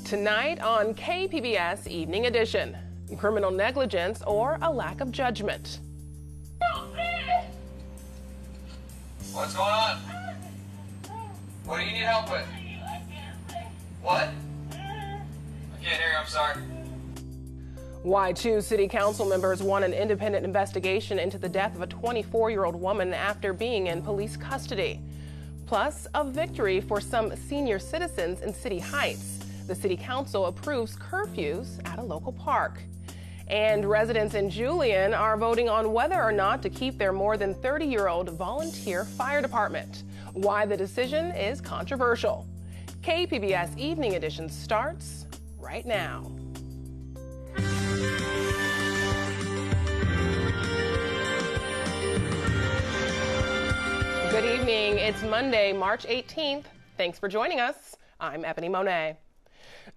Tonight on KPBS Evening Edition, criminal negligence or a lack of judgment. What's going on? What do you need help with? What? I can't hear you, I'm sorry. Why 2 city council members want an independent investigation into the death of a 24-year-old woman after being in police custody. Plus, a victory for some senior citizens in City Heights. The city council approves curfews at a local park. And residents in Julian are voting on whether or not to keep their more than 30-year-old volunteer fire department. Why the decision is controversial. KPBS Evening Edition starts right now. Good evening. It's Monday, March 18th. Thanks for joining us. I'm Ebone Monet.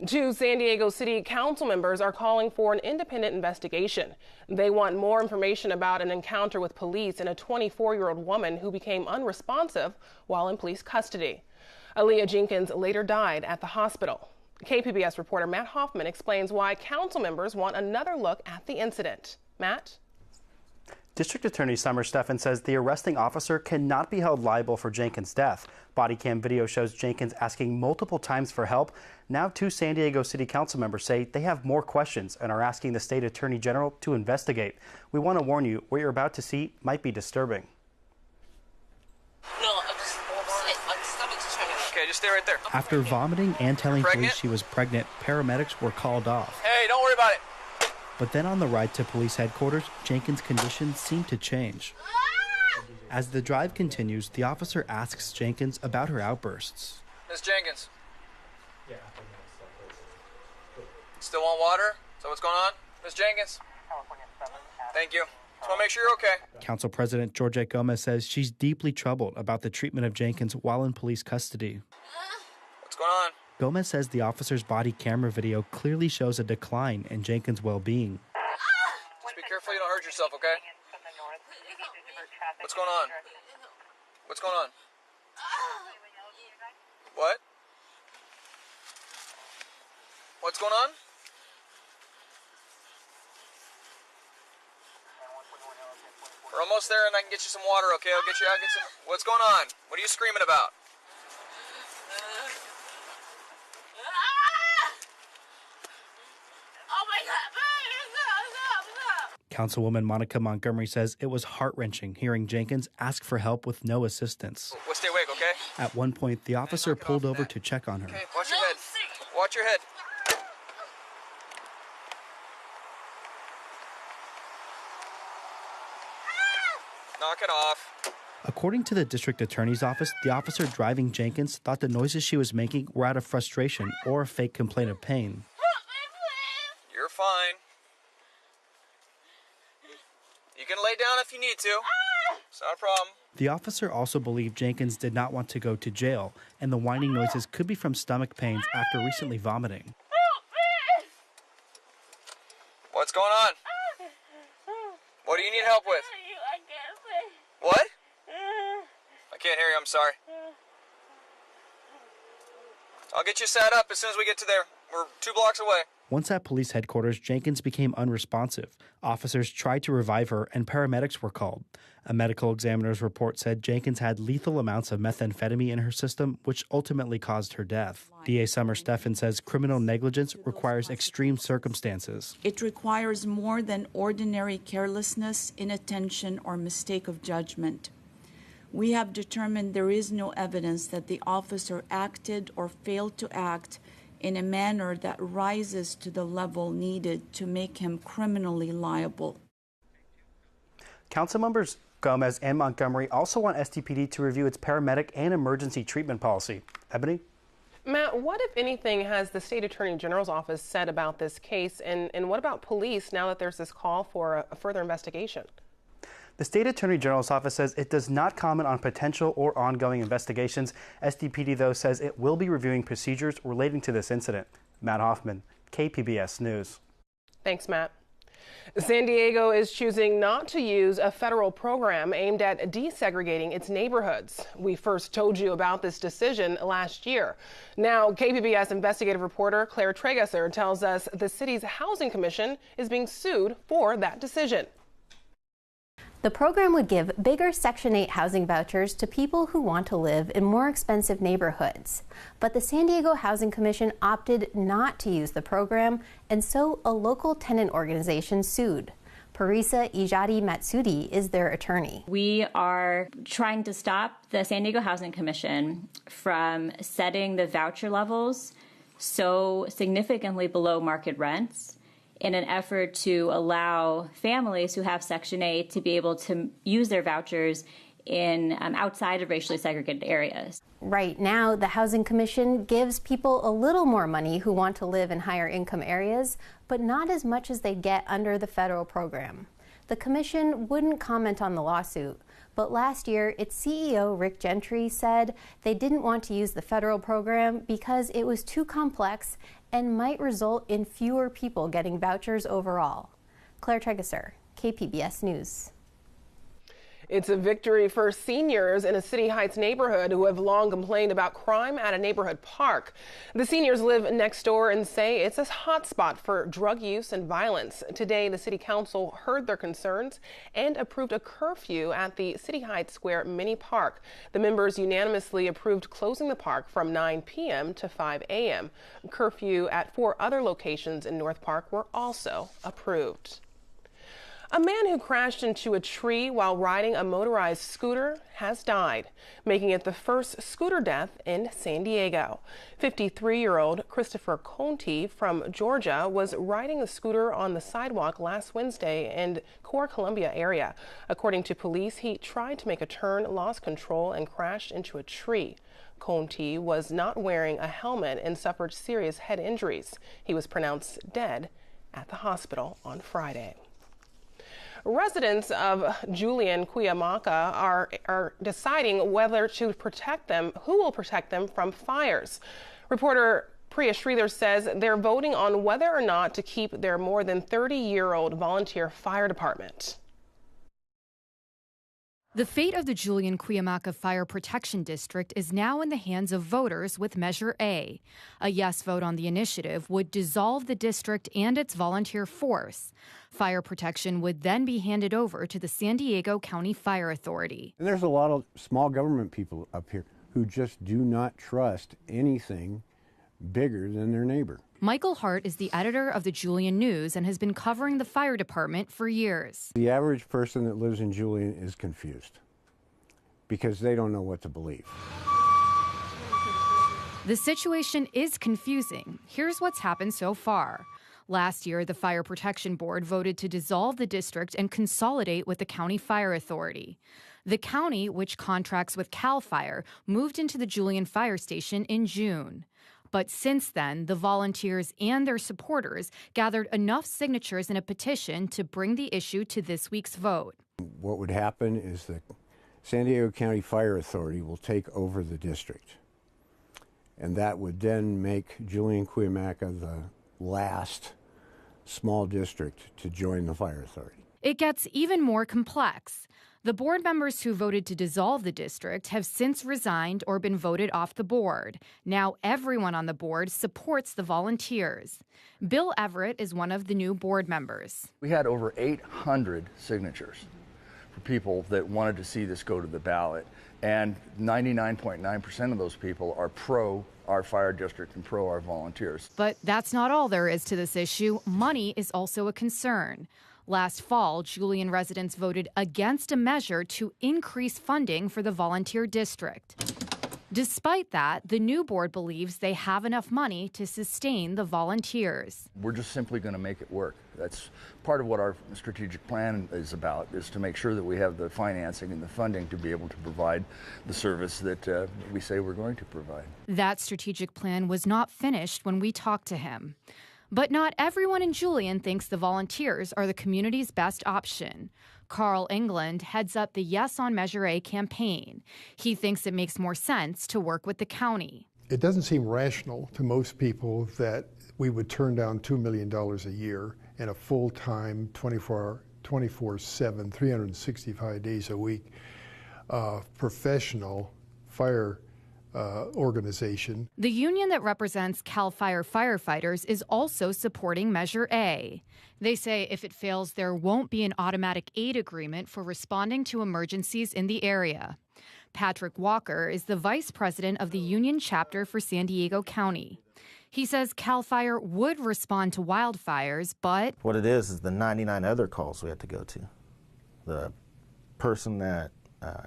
2 San Diego City Council members are calling for an independent investigation. They want more information about an encounter with police and a 24-year-old woman who became unresponsive while in police custody. Aaliyah Jenkins later died at the hospital. KPBS reporter Matt Hoffman explains why council members want another look at the incident. Matt? District Attorney Summer Steffen says the arresting officer cannot be held liable for Jenkins' death. Body cam video shows Jenkins asking multiple times for help. Now 2 San Diego City Council members say they have more questions and are asking the State Attorney General to investigate. We want to warn you, what you're about to see might be disturbing. No, I'm just, my stomach's just hurting. Okay, just stay right there. After vomiting and telling Pregnant? police she was pregnant, paramedics were called off. Hey, don't worry about it. But then on the ride to police headquarters, Jenkins' condition seemed to change. As the drive continues, the officer asks Jenkins about her outbursts. Miss Jenkins. Yeah. Still want water? Is that what's going on? Miss Jenkins? Thank you. Just want to make sure you're okay. Council President Georgette Gomez says she's deeply troubled about the treatment of Jenkins while in police custody. What's going on? Gomez says the officer's body camera video clearly shows a decline in Jenkins' well-being. Just be careful you don't hurt yourself, okay? What's going on? What's going on? What? What's going on? We're almost there and I can get you some water, okay? I'll get some... What's going on? What are you screaming about? Councilwoman Monica Montgomery says it was heart-wrenching hearing Jenkins ask for help with no assistance. Well, stay awake, okay? At one point, the officer pulled over to check on her. Okay, watch your head. Watch your head. Knock it off. According to the district attorney's office, the officer driving Jenkins thought the noises she was making were out of frustration or a fake complaint of pain. You're fine. You can lay down if you need to. It's not a problem. The officer also believed Jenkins did not want to go to jail, and the whining noises could be from stomach pains after recently vomiting. What's going on? What do you need help with? What? I can't hear you, I'm sorry. I'll get you sat up as soon as we get to there. We're 2 blocks away. Once at police headquarters, Jenkins became unresponsive. Officers tried to revive her, and paramedics were called. A medical examiner's report said Jenkins had lethal amounts of methamphetamine in her system, which ultimately caused her death. DA Summer Steffen says criminal negligence requires extreme circumstances. It requires more than ordinary carelessness, inattention, or mistake of judgment. We have determined there is no evidence that the officer acted or failed to act in a manner that rises to the level needed to make him criminally liable. Council members Gomez and Montgomery also want SDPD to review its paramedic and emergency treatment policy. Ebony? Matt, what, if anything, has the State Attorney General's office said about this case, and what about police now that there's this call for a further investigation? The State Attorney General's office says it does not comment on potential or ongoing investigations. SDPD, though, says it will be reviewing procedures relating to this incident. Matt Hoffman, KPBS News. Thanks, Matt. San Diego is choosing not to use a federal program aimed at desegregating its neighborhoods. We first told you about this decision last year. Now, KPBS investigative reporter Claire Tragesser tells us the city's housing commission is being sued for that decision. The program would give bigger Section 8 housing vouchers to people who want to live in more expensive neighborhoods. But the San Diego Housing Commission opted not to use the program, and so a local tenant organization sued. Parisa Ijadi Matsudi is their attorney. We are trying to stop the San Diego Housing Commission from setting the voucher levels so significantly below market rents in an effort to allow families who have Section 8 to be able to use their vouchers in outside of racially segregated areas. Right now, the Housing Commission gives people a little more money who want to live in higher income areas, but not as much as they get under the federal program. The commission wouldn't comment on the lawsuit, but last year, its CEO, Rick Gentry, said they didn't want to use the federal program because it was too complex and might result in fewer people getting vouchers overall. Claire Tragesser, KPBS News. It's a victory for seniors in a City Heights neighborhood who have long complained about crime at a neighborhood park. The seniors live next door and say it's a hotspot for drug use and violence. Today, the City Council heard their concerns and approved a curfew at the City Heights Square mini park. The members unanimously approved closing the park from 9 p.m. to 5 a.m. Curfew at 4 other locations in North Park were also approved. A man who crashed into a tree while riding a motorized scooter has died, making it the first scooter death in San Diego. 53-year-old Christopher Conti from Georgia was riding a scooter on the sidewalk last Wednesday in Core Columbia area. According to police, he tried to make a turn, lost control, and crashed into a tree. Conti was not wearing a helmet and suffered serious head injuries. He was pronounced dead at the hospital on Friday. Residents of Julian, Cuyamaca are deciding whether to protect them, who will protect them from fires. Reporter Priya Sridhar says they're voting on whether or not to keep their more than 30-year-old volunteer fire department. The fate of the Julian Cuyamaca Fire Protection District is now in the hands of voters with Measure A. A yes vote on the initiative would dissolve the district and its volunteer force. Fire protection would then be handed over to the San Diego County Fire Authority. And there's a lot of small government people up here who just do not trust anything bigger than their neighbor. Michael Hart is the editor of the Julian News and has been covering the fire department for years. The average person that lives in Julian is confused because they don't know what to believe. The situation is confusing. Here's what's happened so far. Last year, the Fire Protection Board voted to dissolve the district and consolidate with the County Fire Authority. The county, which contracts with CAL FIRE, moved into the Julian Fire Station in June. But since then, the volunteers and their supporters gathered enough signatures in a petition to bring the issue to this week's vote. What would happen is the San Diego County Fire Authority will take over the district. And that would then make Julian Cuyamaca the last small district to join the fire authority. It gets even more complex. The board members who voted to dissolve the district have since resigned or been voted off the board. Now everyone on the board supports the volunteers. Bill Everett is one of the new board members. We had over 800 signatures for people that wanted to see this go to the ballot, and 99.9% of those people are pro our fire district and pro our volunteers. But that's not all there is to this issue. Money is also a concern. Last fall, Julian residents voted against a measure to increase funding for the volunteer district. Despite that, the new board believes they have enough money to sustain the volunteers. We're just simply going to make it work. That's part of what our strategic plan is about, is to make sure that we have the financing and the funding to be able to provide the service that we say we're going to provide. That strategic plan was not finished when we talked to him. But not everyone in Julian thinks the volunteers are the community's best option. Carl England heads up the Yes on Measure A campaign. He thinks it makes more sense to work with the county. It doesn't seem rational to most people that we would turn down $2 million a year and a full-time 24/7, 365 days a week professional fire organization. The union that represents CAL FIRE firefighters is also supporting Measure A. They say if it fails, there won't be an automatic aid agreement for responding to emergencies in the area. Patrick Walker is the vice president of the union chapter for San Diego County. He says CAL FIRE would respond to wildfires, but what it is the 99 other calls we have to go to. The person that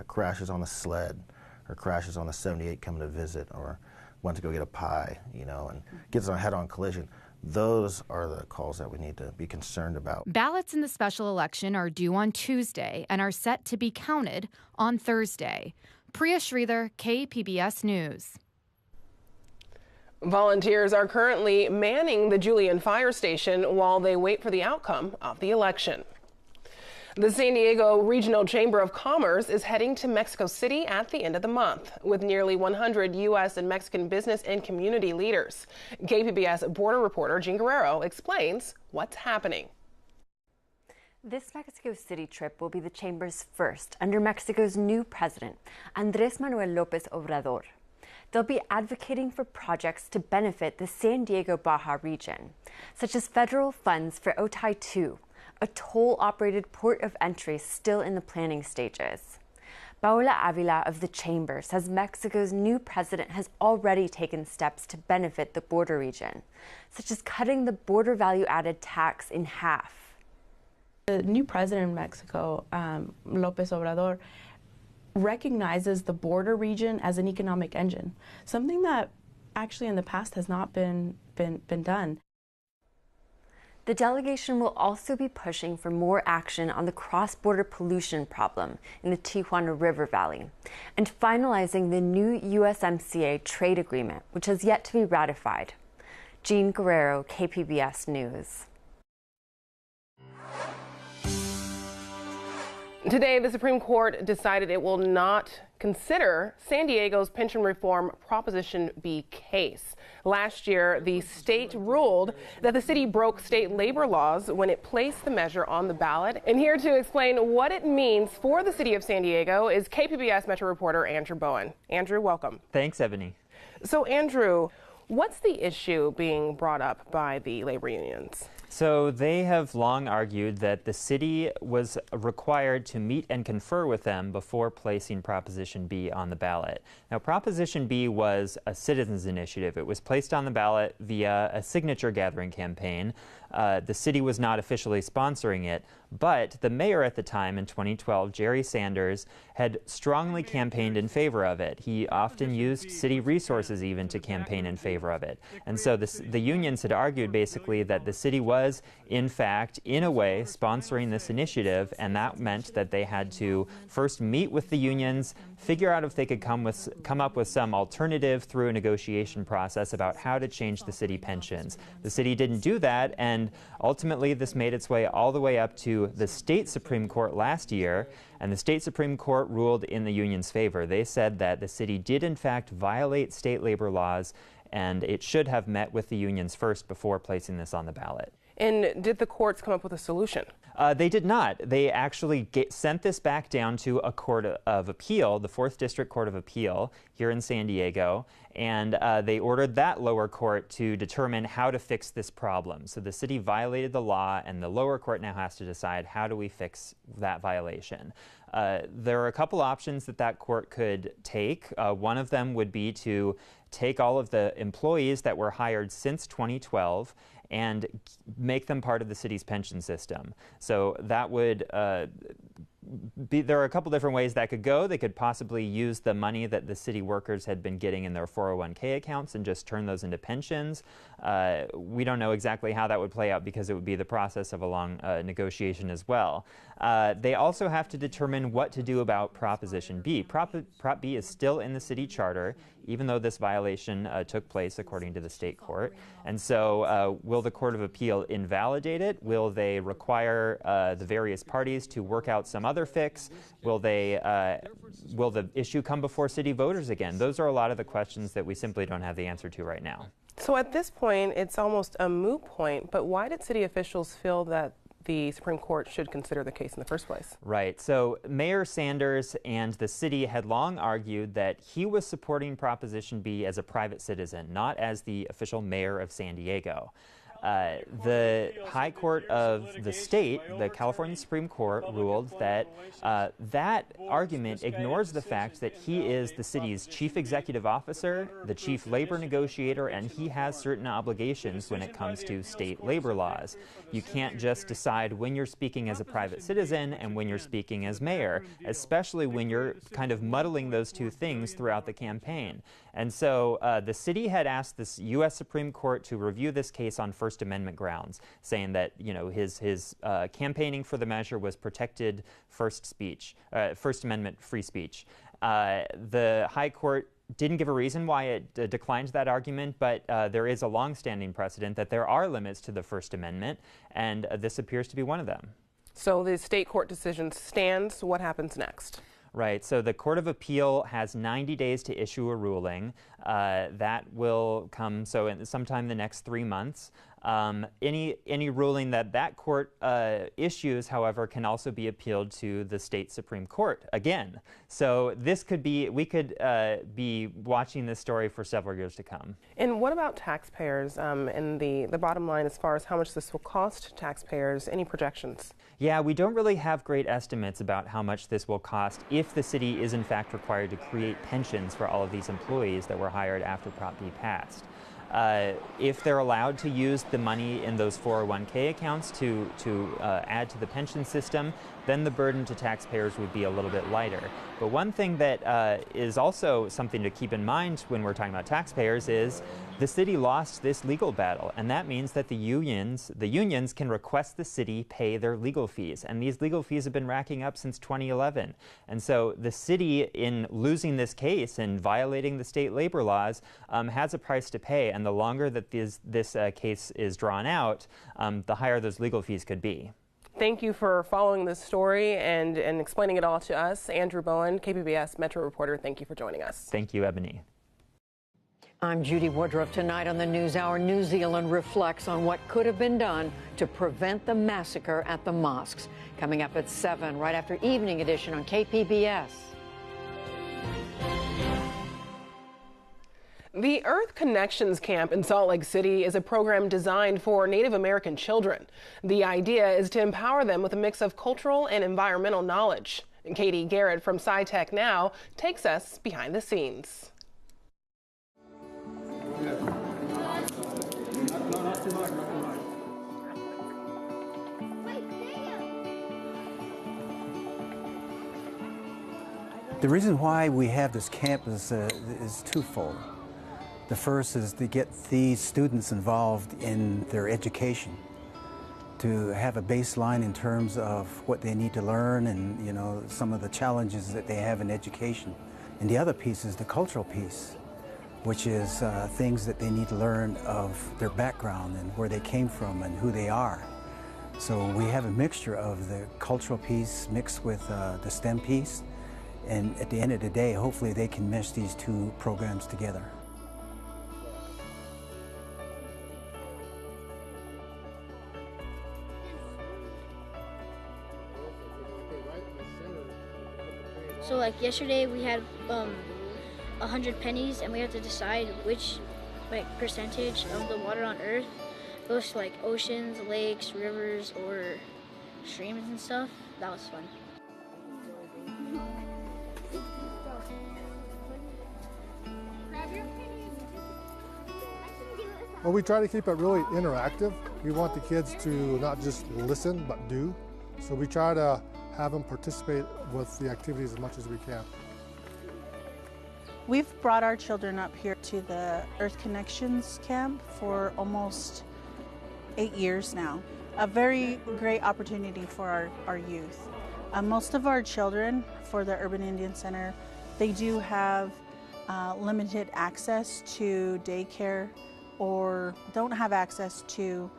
crashes on a sled or crashes on a 78 coming to visit or went to go get a pie, and gets on a head-on collision. Those are the calls that we need to be concerned about. Ballots in the special election are due on Tuesday and are set to be counted on Thursday. Priya Sridhar, KPBS News. Volunteers are currently manning the Julian Fire Station while they wait for the outcome of the election. The San Diego Regional Chamber of Commerce is heading to Mexico City at the end of the month with nearly 100 U.S. and Mexican business and community leaders. KPBS border reporter Jean Guerrero explains what's happening. This Mexico City trip will be the Chamber's first under Mexico's new president, Andrés Manuel López Obrador. They'll be advocating for projects to benefit the San Diego Baja region, such as federal funds for Otay 2, a toll-operated port of entry still in the planning stages. Paola Avila of the Chamber says Mexico's new president has already taken steps to benefit the border region, such as cutting the border value-added tax in half. The new president of Mexico, López Obrador, recognizes the border region as an economic engine, something that actually in the past has not been done. The delegation will also be pushing for more action on the cross-border pollution problem in the Tijuana River Valley and finalizing the new USMCA trade agreement, which has yet to be ratified. Jean Guerrero, KPBS News. Today, the Supreme Court decided it will not consider San Diego's pension reform Proposition B case. Last year, the state ruled that the city broke state labor laws when it placed the measure on the ballot. And here to explain what it means for the city of San Diego is KPBS Metro reporter Andrew Bowen. Andrew, welcome. Thanks, Ebony. So, Andrew, what's the issue being brought up by the labor unions? So they have long argued that the city was required to meet and confer with them before placing Proposition B on the ballot. Now, Proposition B was a citizens' initiative. It was placed on the ballot via a signature gathering campaign. The city was not officially sponsoring it, but the mayor at the time in 2012, Jerry Sanders, had strongly campaigned in favor of it. He often used city resources even to campaign in favor of it. And so the unions had argued basically that the city was, in fact, in a way, sponsoring this initiative, and that meant that they had to first meet with the unions, figure out if they could come up with some alternative through a negotiation process about how to change the city pensions. The city didn't do that, and ultimately this made its way all the way up to the state Supreme Court last year, and the state Supreme Court ruled in the union's favor. They said that the city did in fact violate state labor laws, and it should have met with the unions first before placing this on the ballot. And did the courts come up with a solution? They did not. They actually sent this back down to a court of appeal, the 4th District Court of Appeal here in San Diego, and they ordered that lower court to determine how to fix this problem. So the city violated the law, and the lower court now has to decide how do we fix that violation. There are a couple options that court could take. One of them would be to take all of the employees that were hired since 2012 and make them part of the city's pension system. So that would there are a couple different ways that could go. They could possibly use the money that the city workers had been getting in their 401k accounts and just turn those into pensions. We don't know exactly how that would play out because it would be the process of a long negotiation as well. They also have to determine what to do about Proposition B. Prop B is still in the city charter, even though this violation took place according to the state court. And so will the Court of Appeal invalidate it? Will they require the various parties to work out some other fix? Will the issue come before city voters again? Those are a lot of the questions that we simply don't have the answer to right now. So at this point, it's almost a moot point, but why did city officials feel that the Supreme Court should consider the case in the first place? Right. So Mayor Sanders and the city had long argued that he was supporting Proposition B as a private citizen, not as the official mayor of San Diego. The High Court of the state, the California Supreme Court, ruled that that argument ignores the fact that he is the city's chief executive officer, the chief labor negotiator, and he has certain obligations when it comes to state labor laws. You can't just decide when you're speaking as a private citizen and when you're speaking as mayor, especially when you're kind of muddling those two things throughout the campaign. And so the city had asked the U.S. Supreme Court to review this case on First Amendment grounds, saying that, you know, his campaigning for the measure was protected First Amendment free speech. The High Court didn't give a reason why it declined that argument, but there is a longstanding precedent that there are limits to the First Amendment, and this appears to be one of them. So the state court decision stands. What happens next? Right. So the Court of Appeal has 90 days to issue a ruling. That will come sometime in the next 3 months. Any ruling that court issues, however, can also be appealed to the state Supreme Court again. So this could be, we could be watching this story for several years to come. And what about taxpayers and the bottom line as far as how much this will cost taxpayers? Any projections? Yeah, we don't really have great estimates about how much this will cost if the city is in fact required to create pensions for all of these employees that were hired after Prop B passed. If they're allowed to use the money in those 401k accounts to add to the pension system, then the burden to taxpayers would be a little bit lighter. But one thing that is also something to keep in mind when we're talking about taxpayers is the city lost this legal battle, and that means that the unions can request the city pay their legal fees, and these legal fees have been racking up since 2011. And so the city, in losing this case and violating the state labor laws, has a price to pay, and the longer that this case is drawn out, the higher those legal fees could be. Thank you for following this story and explaining it all to us. Andrew Bowen, KPBS Metro reporter, thank you for joining us. Thank you, Ebony. I'm Judy Woodruff. Tonight on the NewsHour, New Zealand reflects on what could have been done to prevent the massacre at the mosques. Coming up at 7, right after Evening Edition on KPBS. The Earth Connections Camp in Salt Lake City is a program designed for Native American children. The idea is to empower them with a mix of cultural and environmental knowledge. And Katie Garrett from SciTech Now takes us behind the scenes. The reason why we have this camp is twofold. The first is to get these students involved in their education, to have a baseline in terms of what they need to learn and, you know, some of the challenges that they have in education. And the other piece is the cultural piece, which is things that they need to learn of their background and where they came from and who they are. So we have a mixture of the cultural piece mixed with the STEM piece, and at the end of the day, hopefully they can mesh these two programs together. So like yesterday we had 100 pennies and we had to decide which percentage of the water on Earth goes to like oceans, lakes, rivers, or streams and stuff. That was fun. Well, we try to keep it really interactive. We want the kids to not just listen, but do. So we try to have them participate with the activities as much as we can. We've brought our children up here to the Earth Connections camp for almost 8 years now. A very great opportunity for our youth. Most of our children for the Urban Indian Center, they do have limited access to daycare or don't have access to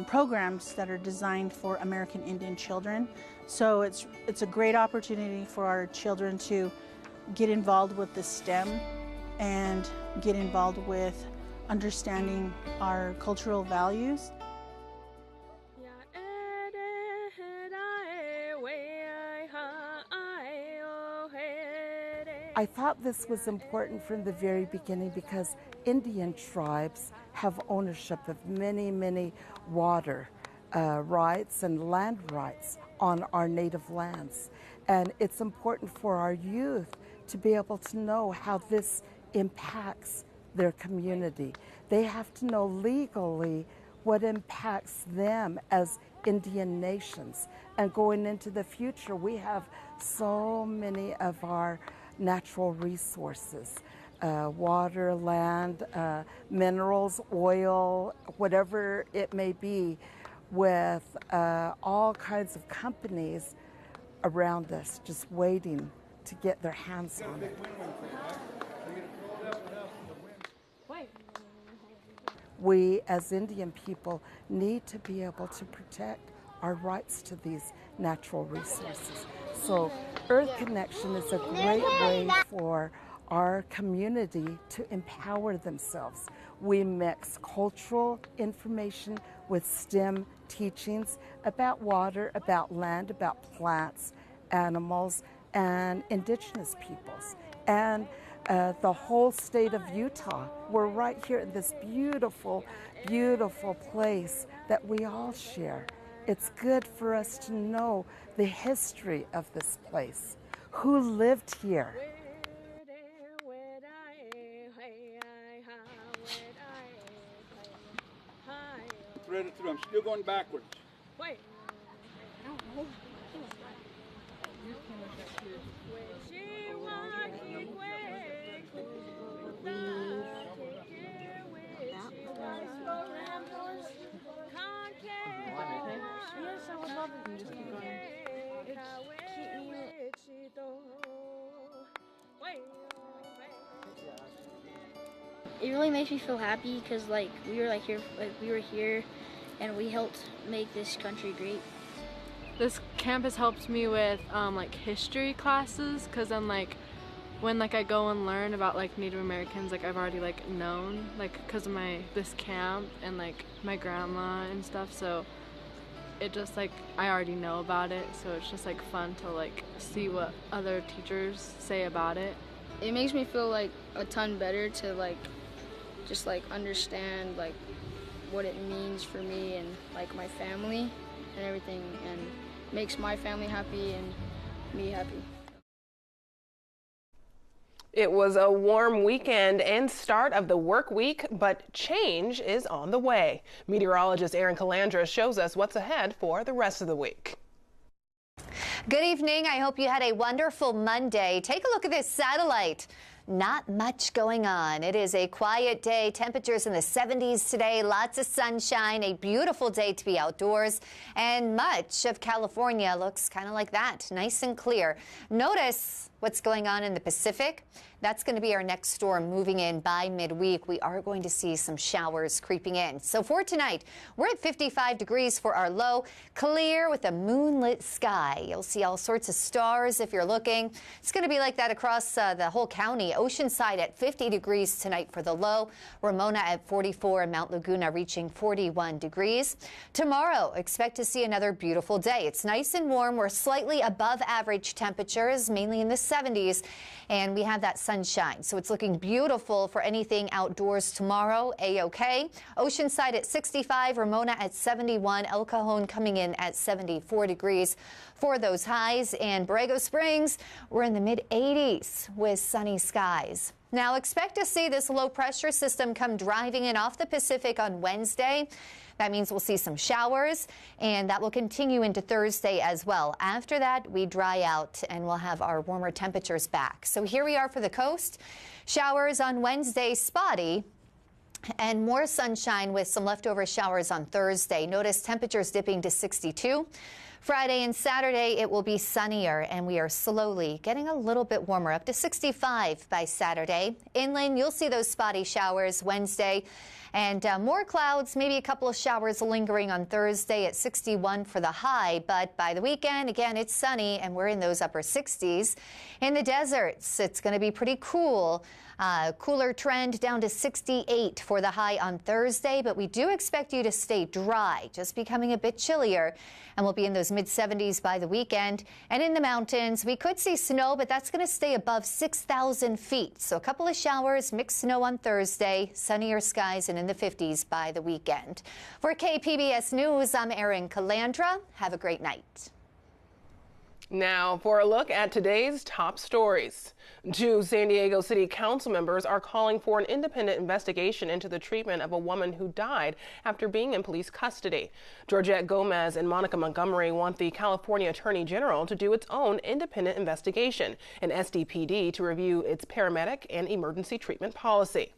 programs that are designed for American Indian children. So it's a great opportunity for our children to get involved with the STEM and get involved with understanding our cultural values. I thought this was important from the very beginning because Indian tribes have ownership of many, many water rights and land rights on our native lands. And it's important for our youth to be able to know how this impacts their community. They have to know legally what impacts them as Indian nations. And going into the future, we have so many of our natural resources, water, land, minerals, oil, whatever it may be, with all kinds of companies around us just waiting to get their hands on it. We as Indian people need to be able to protect our rights to these natural resources. So Earth Connection is a great way for our community to empower themselves. We mix cultural information with STEM teachings about water, about land, about plants, animals, and indigenous peoples. And the whole state of Utah. We're right here in this beautiful, beautiful place that we all share. It's good for us to know the history of this place, who lived here. Thread it through. I'm still going backwards. Wait. I don't know. Yes, I would love it. Just keep going. It really makes me feel happy because we were here and we helped make this country great. This camp has helped me with history classes, because then when I go and learn about Native Americans, I've already known because of this camp and my grandma and stuff, so it just I already know about it, so it's just fun to see what other teachers say about it. It makes me feel a ton better to just understand what it means for me and my family and everything, and makes my family happy and me happy. It was a warm weekend and start of the work week, but change is on the way. Meteorologist Erin Calandra shows us what's ahead for the rest of the week. Good evening. I hope you had a wonderful Monday. Take a look at this satellite. Not much going on. It is a quiet day. Temperatures in the 70s today. Lots of sunshine. A beautiful day to be outdoors. And much of California looks kind of like that. Nice and clear. Notice what's going on in the Pacific. That's going to be our next storm moving in by midweek. We are going to see some showers creeping in. So for tonight, we're at 55 degrees for our low, clear with a moonlit sky. You'll see all sorts of stars if you're looking. It's going to be like that across the whole county. Oceanside at 50 degrees tonight for the low. Ramona at 44 and Mount Laguna reaching 41 degrees. Tomorrow, expect to see another beautiful day. It's nice and warm. We're slightly above average temperatures, mainly in the 70s, and we have that sunshine. So it's looking beautiful for anything outdoors tomorrow. A-OK. Oceanside at 65, Ramona at 71, El Cajon coming in at 74 degrees for those highs. And Borrego Springs, we're in the mid-80s with sunny skies. Now expect to see this low pressure system come driving in off the Pacific on Wednesday. That means we'll see some showers, and that will continue into Thursday as well. After that, we dry out and we'll have our warmer temperatures back. So here we are for the coast. Showers on Wednesday, spotty, and more sunshine with some leftover showers on Thursday. Notice temperatures dipping to 62. Friday and Saturday, it will be sunnier, and we are slowly getting a little bit warmer, up to 65 by Saturday. Inland, you'll see those spotty showers Wednesday, and more clouds, maybe a couple of showers lingering on Thursday at 61 for the high. But by the weekend, again, it's sunny, and we're in those upper 60s. In the deserts, it's going to be pretty cool. Cooler trend down to 68 for the high on Thursday, but we do expect you to stay dry, just becoming a bit chillier, and we'll be in those mid-70s by the weekend. And in the mountains, we could see snow, but that's going to stay above 6,000 feet. So a couple of showers, mixed snow on Thursday, sunnier skies, and in the 50s by the weekend. For KPBS News, I'm Erin Calandra. Have a great night. Now for a look at today's top stories. 2 San Diego City Council members are calling for an independent investigation into the treatment of a woman who died after being in police custody. Georgette Gomez and Monica Montgomery want the California Attorney General to do its own independent investigation and SDPD to review its paramedic and emergency treatment policy.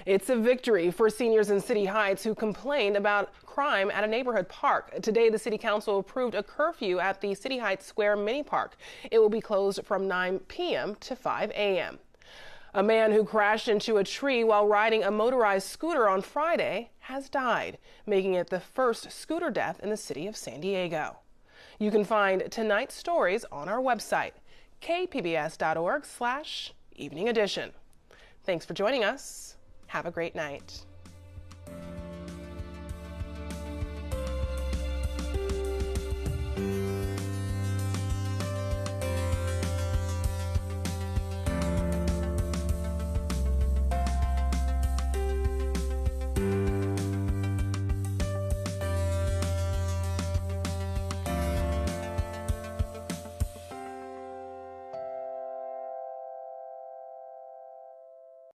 It's a victory for seniors in City Heights who complained about crime at a neighborhood park. Today, the City Council approved a curfew at the City Heights Square mini park. It will be closed from 9 p.m. to 5 a.m. A man who crashed into a tree while riding a motorized scooter on Friday has died, making it the first scooter death in the city of San Diego. You can find tonight's stories on our website, kpbs.org/evening edition. Thanks for joining us. Have a great night.